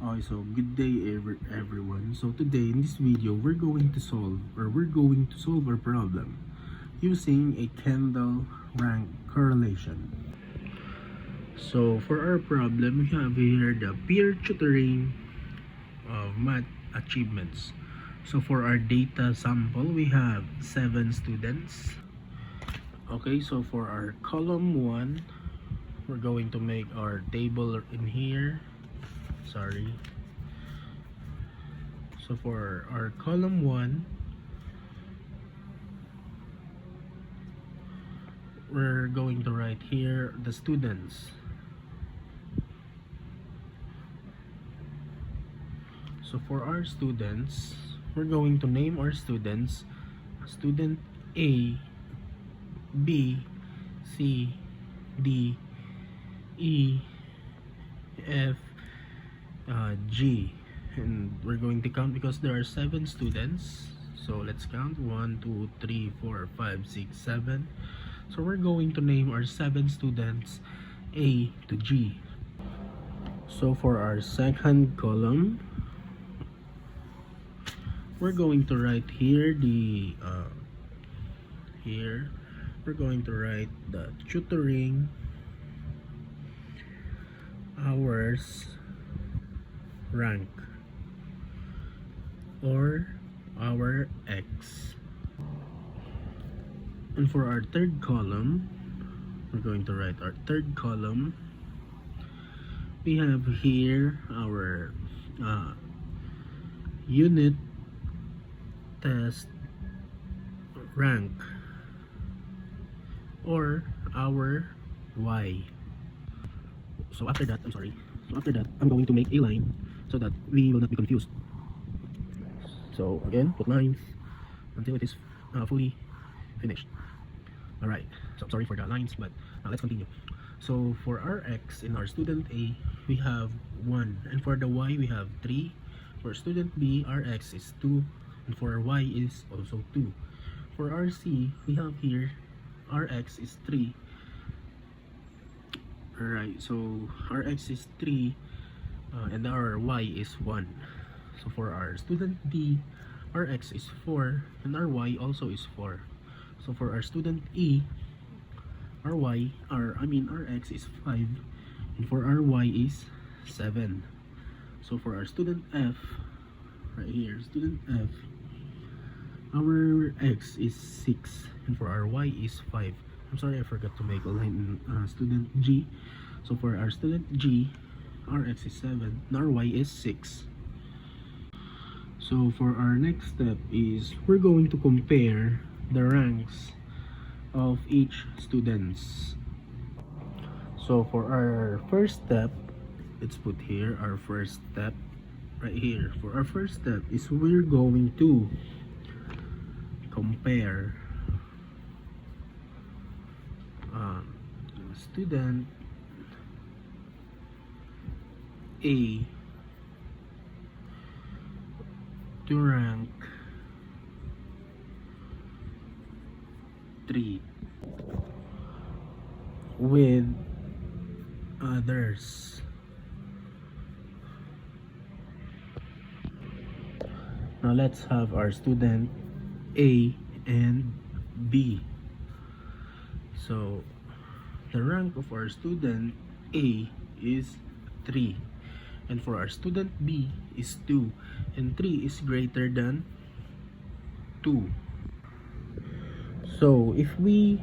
Okay, so good day everyone. So today in this video, we're going to solve our problem using a Kendall rank correlation. So for our problem, we have here the peer tutoring of math achievements. So for our data sample, we have 7 students. Okay, so for our column 1, we're going to make our table in here. Sorry. So for our column 1, we're going to write here the students. So for our students, we're going to name our students student A, B, C, D, E, F, G, and we're going to count because there are 7 students. So let's count 1 2 3 4 5 6 7. So we're going to name our 7 students A to G. So for our second column, we're going to write here the we're going to write the tutoring hours rank, or our X. And for our third column, we're going to write our third column. We have here our unit test rank, or our Y. So after that, I'm going to make a line so that we will not be confused. So again, put lines until it is fully finished. Alright, so I'm sorry for the lines, but let's continue. So for our X in our student A, we have 1, and for the Y we have 3. For student B, our X is 2, and for our Y is also 2. For our C, we have here our X is 3. Alright, so our X is 3 and our Y is 1. So for our student D, our X is 4 and our Y also is 4. So for our student E, our X is 5, and for our Y is 7. So for our student F, right here, student F, our X is 6, and for our Y is 5. I'm sorry, I forgot to make a line in student G. So for our student G, our X is 7, and our Y is 6. So for our next step is we're going to compare the ranks of each students. So for our first step, let's put here our first step right here. For our first step is we're going to compare student A to rank 3 with others. Now let's have our student A and B. So the rank of our student A is 3, and for our student B is 2, and 3 is greater than 2. So if we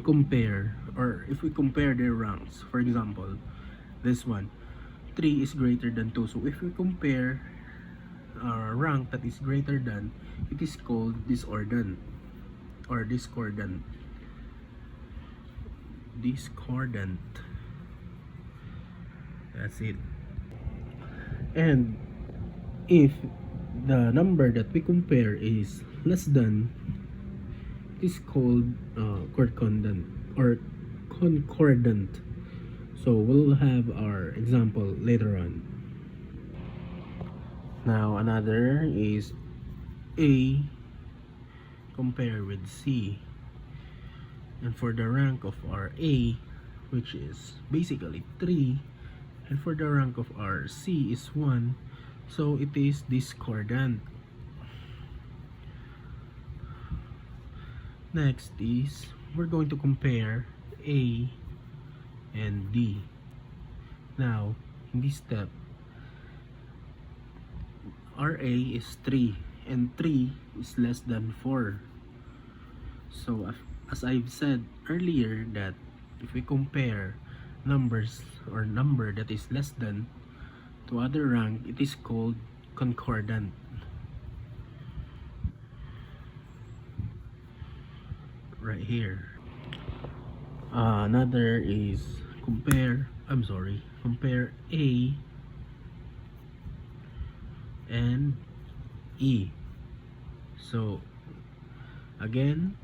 compare their ranks, for example, this one, 3 is greater than 2. So if we compare a rank that is greater than, it is called discordant or discordant. That's it. And if the number that we compare is less than, it is called concordant or concordant. So we'll have our example later on. Now another is A compare with C, and for the rank of our A, which is basically 3, And for the rank of our C is 1, so it is discordant. Next is we're going to compare A and D. Now, in this step, RA is 3 and 3 is less than 4. So as I've said earlier, that if we compare numbers or number that is less than to other rank, it is called concordant. Right here. Another is compare A and E. So again,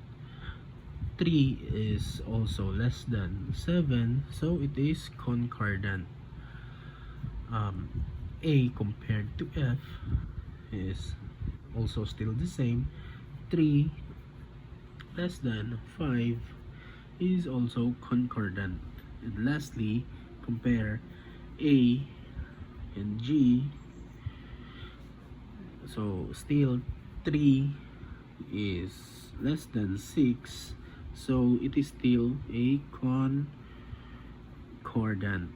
3 is also less than 7, so it is concordant. A compared to F is also still the same. 3 less than 5 is also concordant. And lastly, compare A and G. So still 3 is less than 6, so it is still a concordant.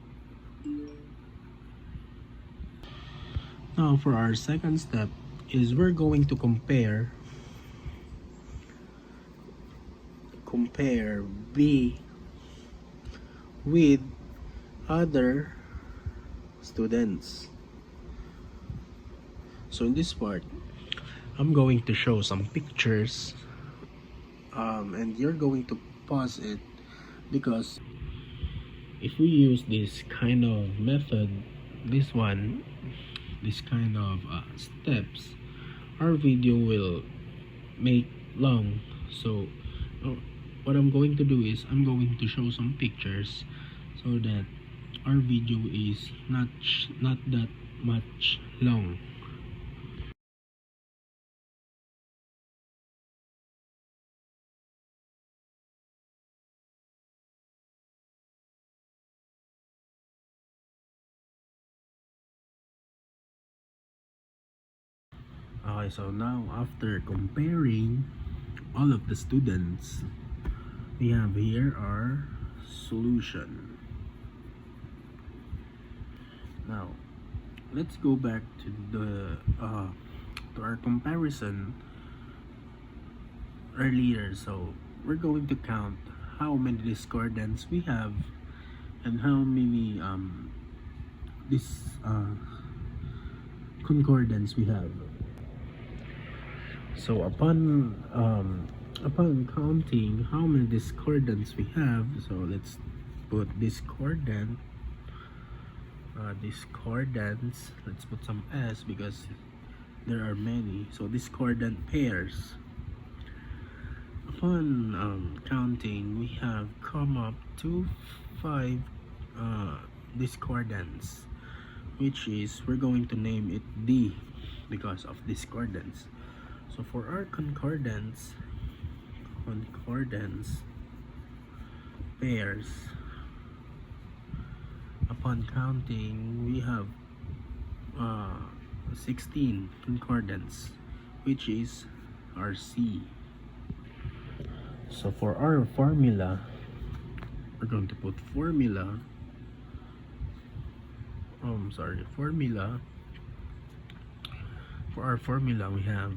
Now for our second step is we're going to compare B with other students. So in this part, I'm going to show some pictures, and you're going to pause it, because if we use this kind of method, this kind of steps, our video will make long. So what I'm going to do is I'm going to show some pictures so that our video is not that much long. Okay, so now after comparing all of the students, we have here our solution. Now let's go back to the to our comparison earlier. So we're going to count how many discordants we have and how many concordance we have. So upon counting how many discordants we have, so let's put discordants, let's put some S because there are many. So discordant pairs. Upon counting, we have come up to 5 discordants, which is we're going to name it D because of discordance. So for our concordance pairs, upon counting, we have 16 concordance, which is our C. So for our formula, we're going to put formula. For our formula, we have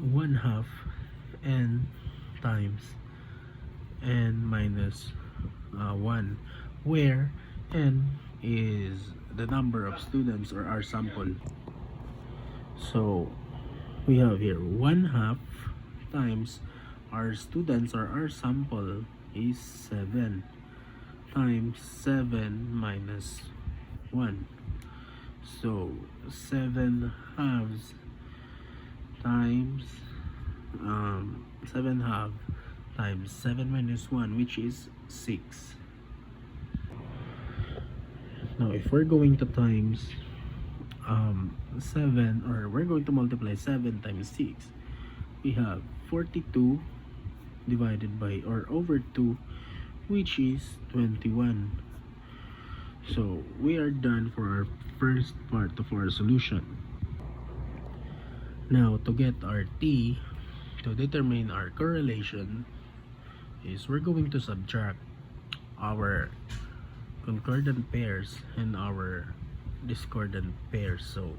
1/2 n times n minus 1, where n is the number of students or our sample. So we have here 1/2 times our students or our sample is 7 times 7 minus 1. So 7 halves times 7 minus 1, which is 6. Now if we're going to times 7, or we're going to multiply 7 times 6, we have 42 divided by or over 2, which is 21. So we are done for our first part of our solution. Now to get our t, to determine our correlation, is we're going to subtract our concordant pairs and our discordant pairs. So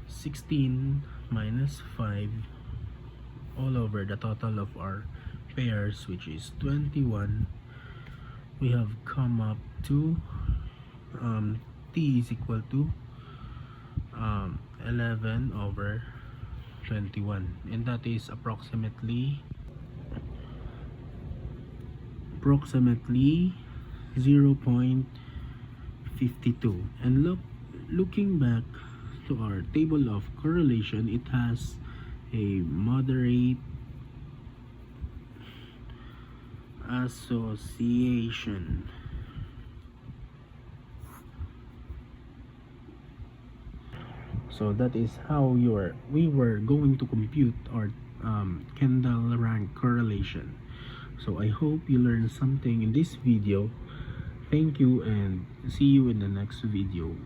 16 minus 5 all over the total of our pairs, which is 21. We have come up to t is equal to 11 over 21, and that is approximately 0.52. And looking back to our table of correlation, it has a moderate association. So that is how we were going to compute our Kendall rank correlation. So I hope you learned something in this video. Thank you and see you in the next video.